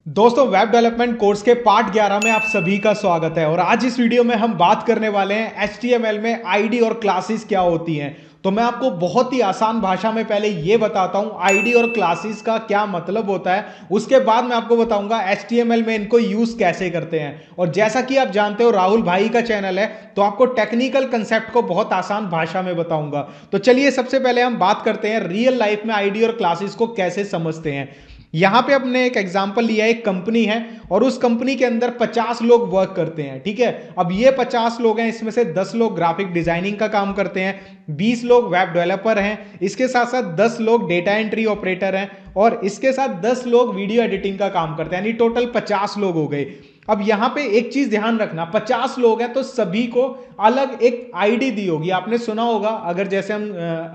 दोस्तों, web development course के part 11 में आप सभी का स्वागत है। और आज इस वीडियो में हम बात करने वाले हैं HTML में आईडी और क्लासेस क्या होती हैं। तो मैं आपको बहुत ही आसान भाषा में पहले ये बताता हूं आईडी और क्लासेस का क्या मतलब होता है। उसके बाद मैं आपको बताऊंगा HTML में इनको यूज कैसे करते हैं। और जैसा कि आप जानते हो, राहुल भाई का चैनल है, तो आपको टेक्निकल कंसेप्ट को बहुत आसान भाषा में बताऊंगा। तो चलिए सबसे पहले हम बात करते हैं रियल लाइफ में आईडी और क्लासेस को कैसे समझते हैं। यहां पे अपने एक एग्जांपल लिया, एक कंपनी है और उस कंपनी के अंदर 50 लोग वर्क करते हैं। ठीक है, अब ये 50 लोग हैं, इसमें से 10 लोग ग्राफिक डिजाइनिंग का काम करते हैं, 20 लोग वेब डेवलपर हैं, इसके साथ साथ 10 लोग डेटा एंट्री ऑपरेटर हैं और इसके साथ 10 लोग वीडियो एडिटिंग का काम करते हैं, यानी टोटल 50 लोग हो गए। अब यहां पे एक चीज ध्यान रखना, 50 लोग हैं तो सभी को अलग एक आईडी दी होगी। आपने सुना होगा, अगर जैसे हम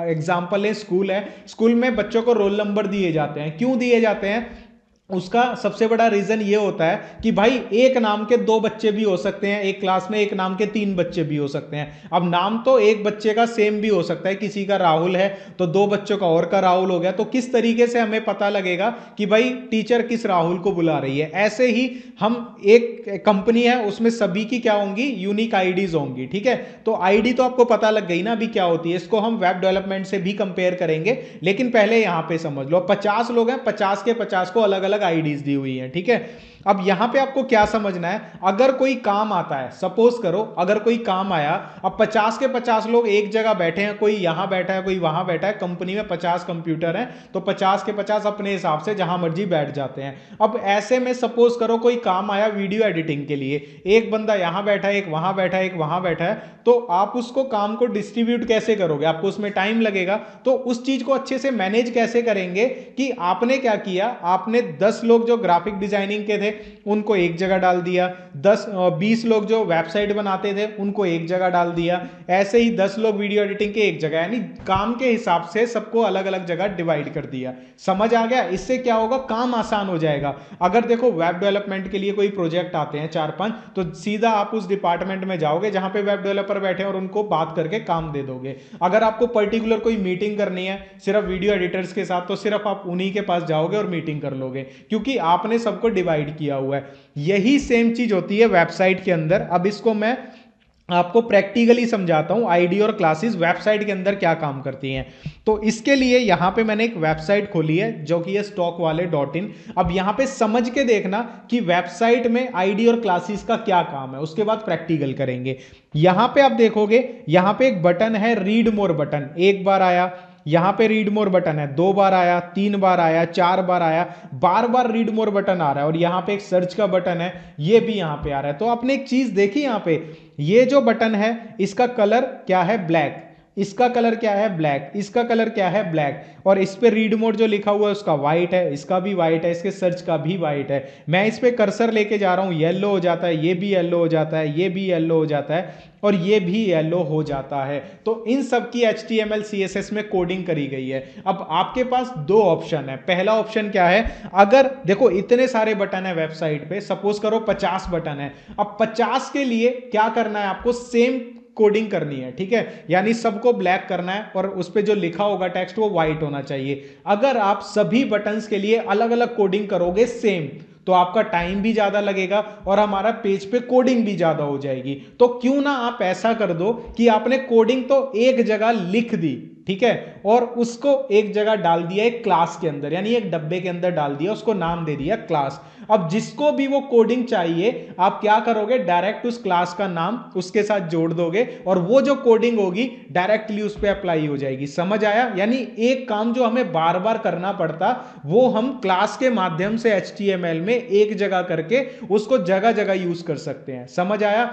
एग्जांपल लें, स्कूल है, स्कूल में बच्चों को रोल नंबर दिए जाते हैं। क्यों दिए जाते हैं? उसका सबसे बड़ा रीजन ये होता है कि भाई एक नाम के 2 बच्चे भी हो सकते हैं एक क्लास में, एक नाम के 3 बच्चे भी हो सकते हैं। अब नाम तो एक बच्चे का सेम भी हो सकता है, किसी का राहुल है तो 2 बच्चों का और का राहुल हो गया। तो किस तरीके से हमें पता लगेगा कि भाई टीचर किस राहुल को बुला रही है? ऐसे ही हम एक कंपनी है, उसमें सभी की क्या होंगी? यूनिक आईडीज होंगी। ठीक है, तो आईडी तो आपको पता लग गई ना अभी क्या होती है। इसको हम वेब डेवलपमेंट से भी कंपेयर करेंगे, लेकिन पहले यहां पे समझ लो 50 लोग हैं, 50 के 50 को अलग अलग आईडीज दी हुई है। ठीक है, अब यहां पे आपको क्या समझना है, अगर कोई काम आता है, सपोज करो अगर कोई काम आया, अब 50 के 50 लोग एक जगह बैठे हैं, कोई यहां बैठा है, कोई वहां बैठा है, कंपनी में 50 कंप्यूटर हैं, तो 50 के 50 अपने हिसाब से जहां मर्जी बैठ जाते हैं। अब ऐसे में सपोज करो कोई काम आया वीडियो एडिटिंग के लिए, एक बंदा यहां बैठा है, एक वहां बैठा है, एक वहां बैठा है, तो आप उसको काम को डिस्ट्रीब्यूट कैसे करोगे? आपको उसमें टाइम लगेगा, तो उस चीज को अच्छे से मैनेज कैसे करेंगे कि आपने क्या किया, आपने 10 लोग जो ग्राफिक डिजाइनिंग के थे उनको एक जगह डाल दिया, 20 लोग जो वेबसाइट बनाते थे उनको एक जगह डाल दिया, ऐसे ही 10 लोग वीडियो एडिटिंग के एक जगह, यानी काम के हिसाब से सबको अलग अलग जगह डिवाइड कर दिया। समझ आ गया? इससे क्या होगा, काम आसान हो जाएगा। अगर देखो वेब डेवलपमेंट के लिए कोई प्रोजेक्ट आते हैं 4-5, तो सीधा आप उस डिपार्टमेंट में जाओगे जहां पे वेब डेवलपर बैठे और उनको बात करके काम दे दोगे। अगर आपको पर्टिकुलर कोई मीटिंग करनी है सिर्फ वीडियो एडिटर्स के साथ, तो सिर्फ आप उन्हीं के पास जाओगे और मीटिंग कर लोगे, क्योंकि आपने सबको डिवाइड किया हुआ है। यही सेम चीज होती है वेबसाइट के अंदर। अब इसको मैं आपको प्रैक्टिकली समझाता हूं, आईडी और क्लासेस वेबसाइट के अंदर क्या काम करती हैं। तो इसके लिए यहां पे मैंने एक वेबसाइट खोली है जो कि है stockwalle.in। अब यहां पे समझ के देखना कि वेबसाइट में आईडी और क्लासेस का क्या काम है, उसके बाद प्रैक्टिकल करेंगे। यहां पे आप देखोगे, यहां पे एक बटन है रीड मोर बटन, एक बार आया। यहां पे रीड मोर बटन है, 2 बार आया, 3 बार आया, 4 बार आया, बार बार रीड मोर बटन आ रहा है। और यहां पे एक सर्च का बटन है, ये भी यहां पे आ रहा है। तो आपने एक चीज देखी यहां पे, ये जो बटन है इसका कलर क्या है? ब्लैक। इसका कलर क्या है? ब्लैक। इसका कलर क्या है? ब्लैक। और इस पे रीड मोड जो लिखा हुआ है उसका व्हाइट है, इसका भी व्हाइट है, इसके सर्च का भी व्हाइट है। मैं इस पे कर्सर लेके जा रहा हूं, येलो हो जाता है, ये भी येलो हो जाता है, ये भी येलो हो जाता है और ये भी येलो हो जाता है। तो इन सब की HTML CSS में कोडिंग करी गई है। अब आपके पास 2 ऑप्शन है। पहला ऑप्शन क्या है, अगर देखो इतने सारे बटन है वेबसाइट पे, सपोज करो 50 बटन है, अब 50 के लिए क्या करना है, आपको सेम कोडिंग करनी है। ठीक है, यानी सबको ब्लैक करना है और उस पे जो लिखा होगा टेक्स्ट वो व्हाइट होना चाहिए। अगर आप सभी बटन्स के लिए अलग अलग कोडिंग करोगे सेम, तो आपका टाइम भी ज्यादा लगेगा और हमारा पेज पे कोडिंग भी ज्यादा हो जाएगी। तो क्यों ना आप ऐसा कर दो कि आपने कोडिंग तो एक जगह लिख दी, ठीक है, और उसको एक जगह डाल दिया एक क्लास के अंदर, यानी एक डब्बे के अंदर डाल दिया, उसको नाम दे दिया क्लास। अब जिसको भी वो कोडिंग चाहिए, आप क्या करोगे, डायरेक्ट उस क्लास का नाम उसके साथ जोड़ दोगे और वो जो कोडिंग होगी डायरेक्टली उस पर अप्लाई हो जाएगी। समझ आया? यानी एक काम जो हमें बार बार करना पड़ता, वो हम क्लास के माध्यम से HTML में एक जगह करके उसको जगह जगह यूज कर सकते हैं। समझ आया?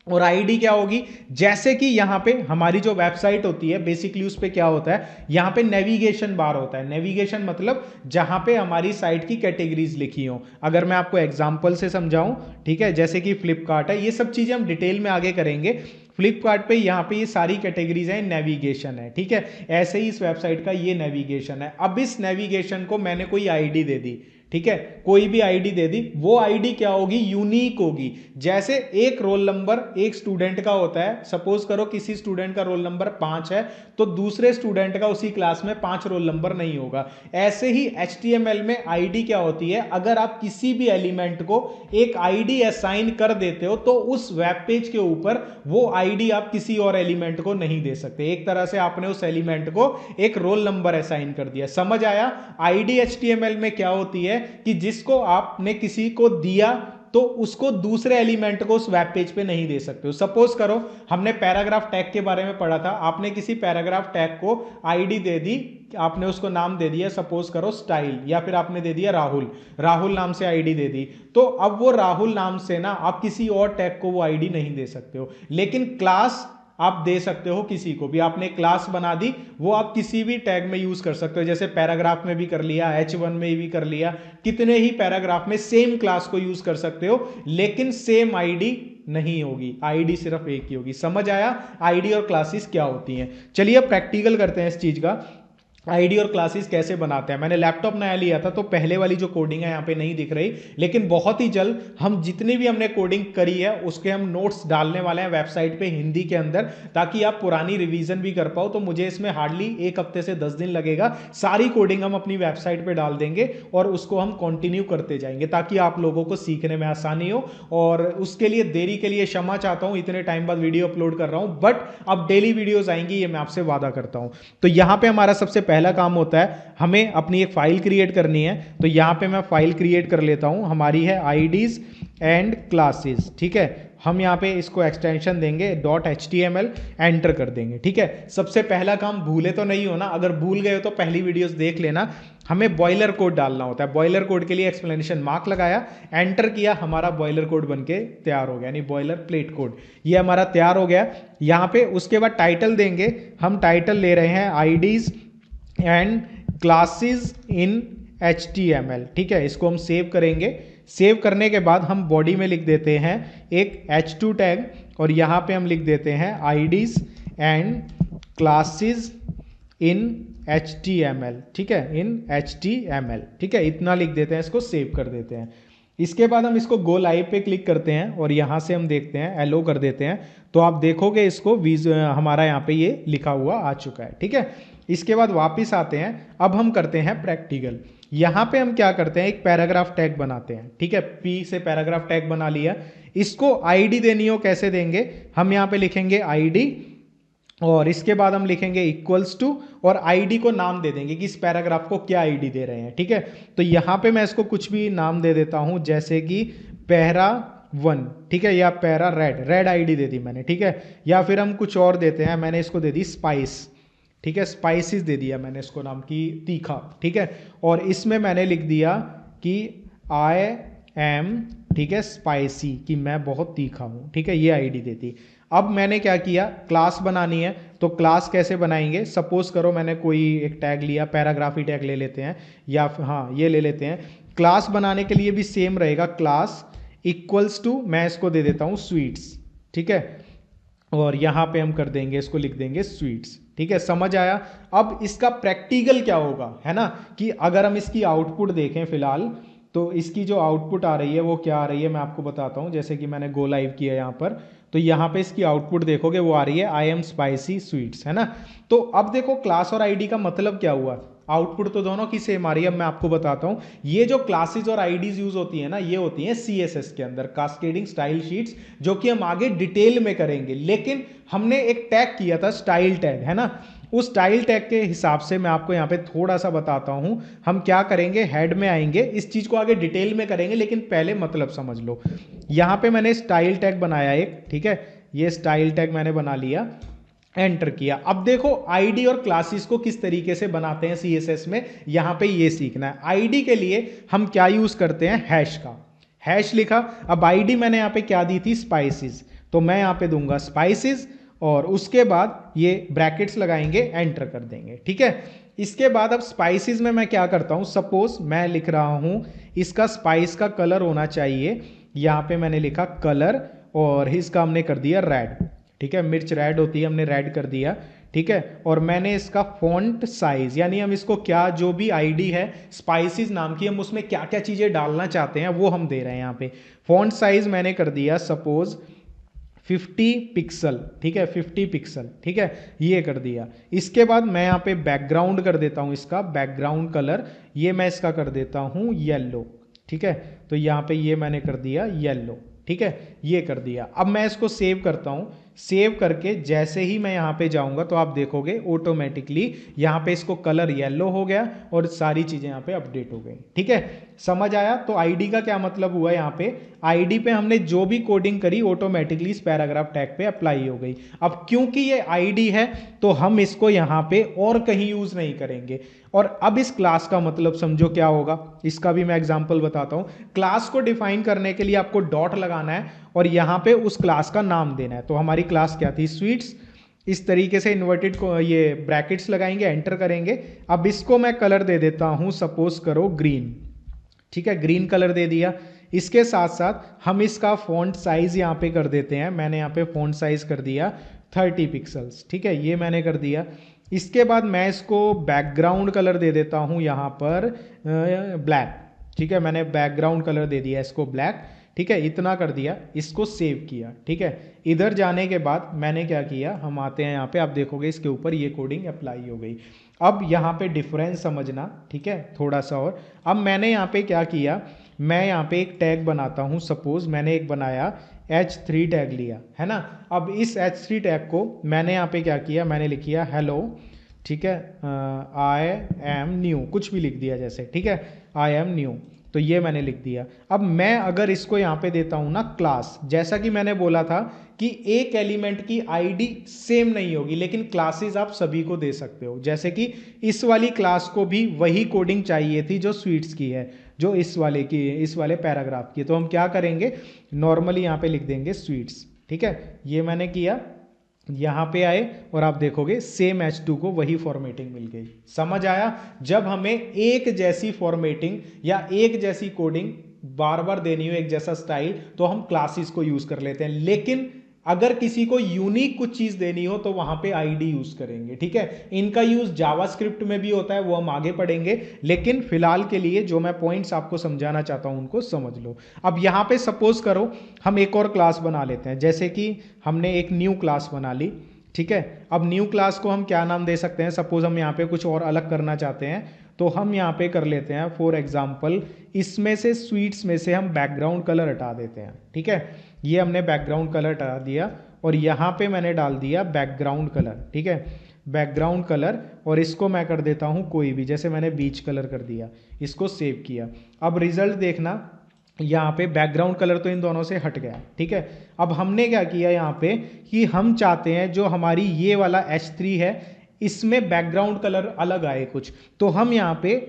और आईडी क्या होगी, जैसे कि यहां पे हमारी जो वेबसाइट होती है बेसिकली उस पे क्या होता है, यहां पे नेविगेशन बार होता है। नेविगेशन मतलब जहां पे हमारी साइट की कैटेगरीज लिखी हो। अगर मैं आपको एग्जांपल से समझाऊं, ठीक है, जैसे कि फ्लिपकार्ट है, ये सब चीजें हम डिटेल में आगे करेंगे। फ्लिपकार्ट पे यहाँ पे ये सारी कैटेगरीज है, नेविगेशन है। ठीक है, ऐसे ही इस वेबसाइट का ये नेविगेशन है। अब इस नेविगेशन को मैंने कोई आईडी दे दी, ठीक है, कोई भी आईडी दे दी, वो आईडी क्या होगी, यूनिक होगी। जैसे एक रोल नंबर एक स्टूडेंट का होता है, सपोज करो किसी स्टूडेंट का रोल नंबर 5 है तो दूसरे स्टूडेंट का उसी क्लास में 5 रोल नंबर नहीं होगा। ऐसे ही HTML में आईडी क्या होती है, अगर आप किसी भी एलिमेंट को एक आईडी असाइन कर देते हो तो उस वेब पेज के ऊपर वो आईडी आप किसी और एलिमेंट को नहीं दे सकते। एक तरह से आपने उस एलिमेंट को एक रोल नंबर असाइन कर दिया। समझ आया? आईडी HTML में क्या होती है कि जिसको आपने किसी को दिया तो उसको दूसरे एलिमेंट को उस वेब पेज पे नहीं दे सकते हो। सपोज करो हमने पैराग्राफ टैग के बारे में पढ़ा था, आपने किसी पैराग्राफ टैग को आईडी दे दी, आपने उसको नाम दे दिया सपोज करो स्टाइल, या फिर आपने दे दिया राहुल, राहुल नाम से आईडी दे दी। तो अब वो राहुल नाम से ना आप किसी और टैग को वो आईडी नहीं दे सकते हो, लेकिन क्लास आप दे सकते हो किसी को भी। आपने क्लास बना दी, वो आप किसी भी टैग में यूज कर सकते हो, जैसे पैराग्राफ में भी कर लिया, H1 में भी कर लिया, कितने ही पैराग्राफ में सेम क्लास को यूज कर सकते हो, लेकिन सेम आईडी नहीं होगी, आईडी सिर्फ एक ही होगी। समझ आया आईडी और क्लासेस क्या होती हैं? चलिए अब प्रैक्टिकल करते हैं इस चीज का, आईडी और क्लासेस कैसे बनाते हैं। मैंने लैपटॉप नया लिया था तो पहले वाली जो कोडिंग है यहाँ पे नहीं दिख रही, लेकिन बहुत ही जल्द हम जितनी भी हमने कोडिंग करी है उसके हम नोट्स डालने वाले हैं वेबसाइट पे हिंदी के अंदर, ताकि आप पुरानी रिवीजन भी कर पाओ। तो मुझे इसमें हार्डली 1 हफ्ते से 10 दिन लगेगा, सारी कोडिंग हम अपनी वेबसाइट पे डाल देंगे और उसको हम कंटिन्यू करते जाएंगे ताकि आप लोगों को सीखने में आसानी हो। और उसके लिए देरी के लिए क्षमा चाहता हूं, इतने टाइम बाद वीडियो अपलोड कर रहा हूं, बट अब डेली वीडियोज आएंगी, ये मैं आपसे वादा करता हूं। तो यहां पर हमारा सबसे पहला काम होता है, हमें अपनी एक फाइल क्रिएट करनी है। तो यहां पे मैं फाइल क्रिएट कर लेता हूं, हमारी है आईडीज एंड क्लासेस। ठीक है, हम यहां पे इसको एक्सटेंशन देंगे .html, एंटर कर देंगे। ठीक है, सबसे पहला काम भूले तो नहीं होना, अगर भूल गए हो तो पहली वीडियोस देख लेना। हमें बॉयलर कोड डालना होता है, बॉयलर कोड के लिए एक्सप्लेनेशन मार्क लगाया, एंटर किया, हमारा बॉयलर कोड बनके तैयार हो गया, यानी बॉयलर प्लेट कोड ये हमारा तैयार हो गया। यहां पे उसके बाद टाइटल देंगे, हम टाइटल ले रहे हैं IDs and classes in HTML। ठीक है, इसको हम सेव करेंगे। सेव करने के बाद हम बॉडी में लिख देते हैं एक H2 टैग, और यहां पे हम लिख देते हैं IDs and classes in HTML। ठीक है, इन HTML। ठीक है, इतना लिख देते हैं, इसको सेव कर देते हैं। इसके बाद हम इसको गो लाइव पे क्लिक करते हैं और यहां से हम देखते हैं एलो कर देते हैं, तो आप देखोगे इसको हमारा यहाँ पे ये लिखा हुआ आ चुका है। ठीक है, इसके बाद वापस आते हैं, अब हम करते हैं प्रैक्टिकल। यहां पे हम क्या करते हैं, एक पैराग्राफ टैग बनाते हैं। ठीक है, P से पैराग्राफ टैग बना लिया, इसको आईडी देनी हो, कैसे देंगे, हम यहां पे लिखेंगे आईडी और इसके बाद हम लिखेंगे इक्वल्स टू और आईडी को नाम दे देंगे कि इस पैराग्राफ को क्या आईडी दे रहे हैं। ठीक है, तो यहां पे मैं इसको कुछ भी नाम दे देता हूं, जैसे कि पैरा 1। ठीक है, या पैरा रेड आईडी दे दी मैंने। ठीक है, या फिर हम कुछ और देते हैं, मैंने इसको दे दी स्पाइस। ठीक है, स्पाइसिस दे दिया मैंने इसको नाम की, तीखा। ठीक है, और इसमें मैंने लिख दिया कि आई एम, ठीक है, स्पाइसी, कि मैं बहुत तीखा हूं। ठीक है, ये आईडी देती। अब मैंने क्या किया, क्लास बनानी है, तो क्लास कैसे बनाएंगे, सपोज करो मैंने कोई एक टैग लिया, पैराग्राफी टैग ले लेते हैं, या हाँ ये ले लेते हैं। क्लास बनाने के लिए भी सेम रहेगा, क्लास इक्वल्स टू, मैं इसको दे देता हूं स्वीट्स। ठीक है, और यहां पे हम कर देंगे, इसको लिख देंगे स्वीट्स। ठीक है, समझ आया? अब इसका प्रैक्टिकल क्या होगा, है ना, कि अगर हम इसकी आउटपुट देखें फिलहाल, तो इसकी जो आउटपुट आ रही है वो क्या आ रही है, मैं आपको बताता हूं। जैसे कि मैंने गो लाइव किया यहां पर, तो यहां पे इसकी आउटपुट देखोगे वो आ रही है आई एम स्पाइसी स्वीट्स, है ना। तो अब देखो क्लास और आईडी का मतलब क्या हुआ, आउटपुट तो दोनों की सेम आ रही है। अब मैं आपको बताता हूं, ये जो क्लासेस और आईडीज यूज होती है ना, ये होती हैं CSS के अंदर, कास्केडिंग स्टाइल शीट्स, जो कि हम आगे डिटेल में करेंगे। लेकिन हमने एक टैग किया था स्टाइल टैग, है ना, उस स्टाइल टैग के हिसाब से मैं आपको यहाँ पे थोड़ा सा बताता हूं। हम क्या करेंगे, हेड में आएंगे, इस चीज को आगे डिटेल में करेंगे, लेकिन पहले मतलब समझ लो। यहां पे मैंने स्टाइल टैग बनाया एक, ठीक है, ये स्टाइल टैग मैंने बना लिया, एंटर किया। अब देखो आईडी और क्लासेस को किस तरीके से बनाते हैं CSS में, यहां पे ये सीखना है। आईडी के लिए हम क्या यूज करते हैं, हैश का, हैश लिखा। अब आईडी मैंने यहां पे क्या दी थी, स्पाइसेस, तो मैं यहां पे दूंगा स्पाइसेस, और उसके बाद ये ब्रैकेट्स लगाएंगे, एंटर कर देंगे। ठीक है, इसके बाद अब स्पाइसेस में मैं क्या करता हूं, सपोज मैं लिख रहा हूं इसका स्पाइस का कलर होना चाहिए, यहां पे मैंने लिखा कलर, और इसका हमने कर दिया रेड। ठीक है, मिर्च रेड होती है, हमने रेड कर दिया। ठीक है, और मैंने इसका फॉन्ट साइज, यानी हम इसको क्या, जो भी आईडी है स्पाइसेस नाम की, हम उसमें क्या क्या चीज़ें डालना चाहते हैं वो हम दे रहे हैं यहाँ पे। फॉन्ट साइज मैंने कर दिया सपोज 50 पिक्सल, ठीक है, 50 पिक्सल, ठीक है, ये कर दिया। इसके बाद मैं यहाँ पे बैकग्राउंड कर देता हूँ, इसका बैकग्राउंड कलर ये मैं इसका कर देता हूँ येलो, ठीक है, तो यहाँ पे ये मैंने कर दिया येलो, ठीक है, ये कर दिया। अब मैं इसको सेव करता हूँ। सेव करके जैसे ही मैं यहाँ पे जाऊँगा तो आप देखोगे ऑटोमेटिकली यहाँ पे इसको कलर येलो हो गया और सारी चीज़ें यहाँ पे अपडेट हो गई, ठीक है, समझ आया। तो आईडी का क्या मतलब हुआ, यहाँ पे आईडी पे हमने जो भी कोडिंग करी ऑटोमेटिकली इस पैराग्राफ टैग पे अप्लाई हो गई। अब क्योंकि ये आईडी है तो हम इसको यहाँ पे और कहीं यूज नहीं करेंगे। और अब इस क्लास का मतलब समझो क्या होगा, इसका भी मैं एग्जांपल बताता हूं। क्लास को डिफाइन करने के लिए आपको डॉट लगाना है और यहां पे उस क्लास का नाम देना है। तो हमारी क्लास क्या थी, स्वीट्स। इस तरीके से इन्वर्टेड को ये ब्रैकेट्स लगाएंगे, एंटर करेंगे। अब इसको मैं कलर दे देता हूं, सपोज करो ग्रीन, ठीक है, ग्रीन कलर दे दिया। इसके साथ साथ हम इसका फॉन्ट साइज यहाँ पे कर देते हैं। मैंने यहाँ पे फॉन्ट साइज कर दिया 30 पिक्सल्स, ठीक है, ये मैंने कर दिया। इसके बाद मैं इसको बैकग्राउंड कलर दे देता हूँ यहाँ पर ब्लैक, ठीक है, मैंने बैकग्राउंड कलर दे दिया इसको ब्लैक, ठीक है, इतना कर दिया। इसको सेव किया, ठीक है। इधर जाने के बाद मैंने क्या किया, हम आते हैं यहाँ पे, आप देखोगे इसके ऊपर ये कोडिंग अप्लाई हो गई। अब यहाँ पे डिफरेंस समझना, ठीक है, थोड़ा सा और। अब मैंने यहाँ पे क्या किया, मैं यहाँ पे एक टैग बनाता हूँ। सपोज मैंने एक बनाया H3 टैग लिया है ना। अब इस H3 टैग को मैंने यहाँ पे क्या किया, मैंने लिख किया हेलो, ठीक है, आई एम न्यू, कुछ भी लिख दिया जैसे, ठीक है, आई एम न्यू, तो ये मैंने लिख दिया। अब मैं अगर इसको यहाँ पे देता हूँ ना क्लास, जैसा कि मैंने बोला था कि एक एलिमेंट की आईडी सेम नहीं होगी, लेकिन क्लासेस आप सभी को दे सकते हो। जैसे कि इस वाली क्लास को भी वही कोडिंग चाहिए थी जो स्वीट्स की है, जो इस वाले पैराग्राफ की है। तो हम क्या करेंगे, नॉर्मली यहाँ पे लिख देंगे स्वीट्स, ठीक है, ये मैंने किया। यहाँ पे आए और आप देखोगे सेम H2 को वही फॉर्मेटिंग मिल गई। समझ आया। जब हमें एक जैसी फॉर्मेटिंग या एक जैसी कोडिंग बार बार देनी हो, एक जैसा स्टाइल, तो हम क्लासेस को यूज कर लेते हैं। लेकिन अगर किसी को यूनिक कुछ चीज देनी हो तो वहां पे आईडी यूज करेंगे, ठीक है। इनका यूज जावास्क्रिप्ट में भी होता है, वो हम आगे पढ़ेंगे, लेकिन फिलहाल के लिए जो मैं पॉइंट्स आपको समझाना चाहता हूं उनको समझ लो। अब यहां पे सपोज करो हम एक और क्लास बना लेते हैं, जैसे कि हमने एक न्यू क्लास बना ली, ठीक है। अब न्यू क्लास को हम क्या नाम दे सकते हैं, सपोज हम यहाँ पे कुछ और अलग करना चाहते हैं, तो हम यहाँ पे कर लेते हैं फॉर एग्जाम्पल, इसमें से स्वीट्स में से हम बैकग्राउंड कलर हटा देते हैं, ठीक है। ये हमने बैकग्राउंड कलर हटा दिया और यहाँ पे मैंने डाल दिया बैकग्राउंड कलर, ठीक है, बैकग्राउंड कलर, और इसको मैं कर देता हूँ कोई भी, जैसे मैंने बीच कलर कर दिया, इसको सेव किया। अब रिजल्ट देखना, यहाँ पे बैकग्राउंड कलर तो इन दोनों से हट गया, ठीक है। अब हमने क्या किया यहाँ पे कि हम चाहते हैं जो हमारी ये वाला H3 है इसमें बैकग्राउंड कलर अलग आए कुछ, तो हम यहाँ पे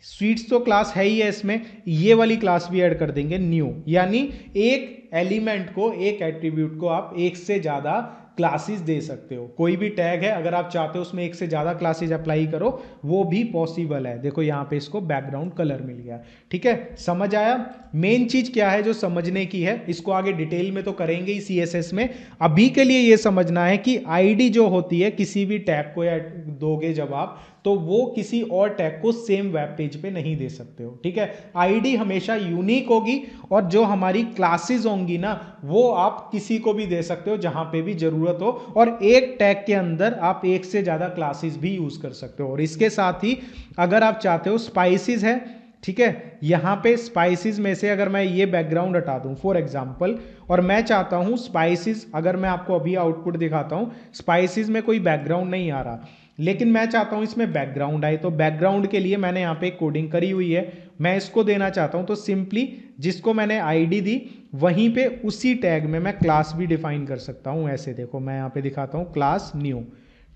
स्वीट्स तो क्लास है ही है, इसमें ये वाली क्लास भी ऐड कर देंगे न्यू, यानी एक एलिमेंट को, एक एट्रीब्यूट को आप एक से ज्यादा क्लासेस दे सकते हो। कोई भी टैग है अगर आप चाहते हो उसमें एक से ज्यादा क्लासेस अप्लाई करो, वो भी पॉसिबल है। देखो यहाँ पे इसको बैकग्राउंड कलर मिल गया, ठीक है, समझ आया। मेन चीज क्या है जो समझने की है, इसको आगे डिटेल में तो करेंगे ही CSS में, अभी के लिए ये समझना है कि आईडी जो होती है किसी भी टैग को या दोगे जब आप, तो वो किसी और टैग को सेम वेब पेज पे नहीं दे सकते हो, ठीक है। आईडी हमेशा यूनिक होगी और जो हमारी क्लासेस होंगी ना वो आप किसी को भी दे सकते हो जहां पे भी जरूरत हो, और एक टैग के अंदर आप एक से ज्यादा क्लासेस भी यूज कर सकते हो। और इसके साथ ही अगर आप चाहते हो स्पाइसेस है, ठीक है, यहां पे स्पाइसेस में से अगर मैं ये बैकग्राउंड हटा दूं फॉर एग्जांपल, और मैं चाहता हूं स्पाइसेस, अगर मैं आपको अभी आउटपुट दिखाता हूं, स्पाइसेस में कोई बैकग्राउंड नहीं आ रहा, लेकिन मैं चाहता हूं इसमें बैकग्राउंड आए, तो बैकग्राउंड के लिए मैंने यहाँ पे कोडिंग करी हुई है, मैं इसको देना चाहता हूं, तो सिंपली जिसको मैंने आईडी दी वहीं पे उसी टैग में मैं क्लास भी डिफाइन कर सकता हूं। ऐसे देखो मैं यहाँ पे दिखाता हूं क्लास न्यू,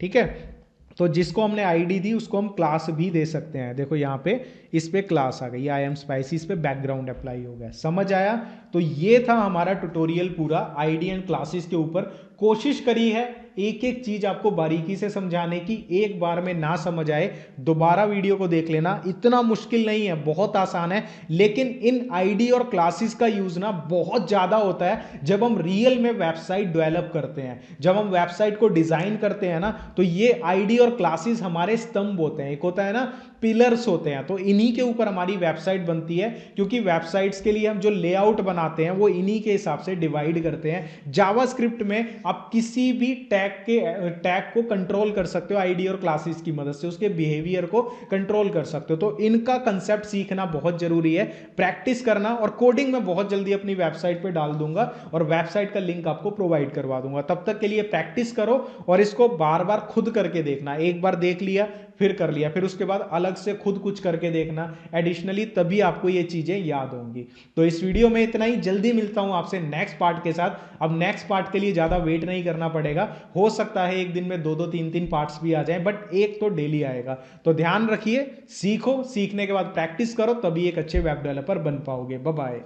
ठीक है, तो जिसको हमने आईडी दी उसको हम क्लास भी दे सकते हैं। देखो यहाँ पे इस पे क्लास आ गई, आई एम स्पाइसी, इस पे बैकग्राउंड अप्लाई हो गया। समझ आया। तो ये था हमारा ट्यूटोरियल पूरा आईडी एंड क्लासेस के ऊपर। कोशिश करी है एक एक चीज आपको बारीकी से समझाने की, एक बार में ना समझ आए दोबारा वीडियो को देख लेना। इतना मुश्किल नहीं है, बहुत आसान है। लेकिन इन आईडी और क्लासेस का यूज ना बहुत ज्यादा होता है जब हम रियल में वेबसाइट डेवलप करते हैं, जब हम वेबसाइट को डिजाइन करते हैं ना, तो ये आईडी और क्लासेस हमारे स्तंभ होते हैं। एक होता है ना पिलर्स होते हैं, तो इन्हीं के ऊपर हमारी वेबसाइट बनती है, क्योंकि वेबसाइट्स के लिए हम जो लेआउट बनाते हैं वो इन्हीं के हिसाब से डिवाइड करते हैं। जावास्क्रिप्ट में आप किसी भी टैग को कंट्रोल कर सकते हो आईडी और क्लासेस की मदद से, उसके बिहेवियर को कंट्रोल कर सकते हो। तो इनका कंसेप्ट सीखना बहुत जरूरी है, प्रैक्टिस करना। और कोडिंग में बहुत जल्दी अपनी वेबसाइट पे डाल दूंगा और वेबसाइट का लिंक आपको प्रोवाइड करवा दूंगा। तब तक के लिए प्रैक्टिस करो और इसको बार बार खुद करके देखना। एक बार देख लिया, फिर कर लिया, फिर उसके बाद अलग से खुद कुछ करके देखना एडिशनली, तभी आपको ये चीजें याद होंगी। तो इस वीडियो में इतना ही, जल्दी मिलता हूं आपसे नेक्स्ट पार्ट के साथ। अब नेक्स्ट पार्ट के लिए ज्यादा वेट नहीं करना पड़ेगा, हो सकता है एक दिन में 2-2 3-3 पार्ट्स भी आ जाएं, बट एक तो डेली आएगा। तो ध्यान रखिए, सीखो, सीखने के बाद प्रैक्टिस करो, तभी एक अच्छे वेब डेवलपर बन पाओगे। Bye bye.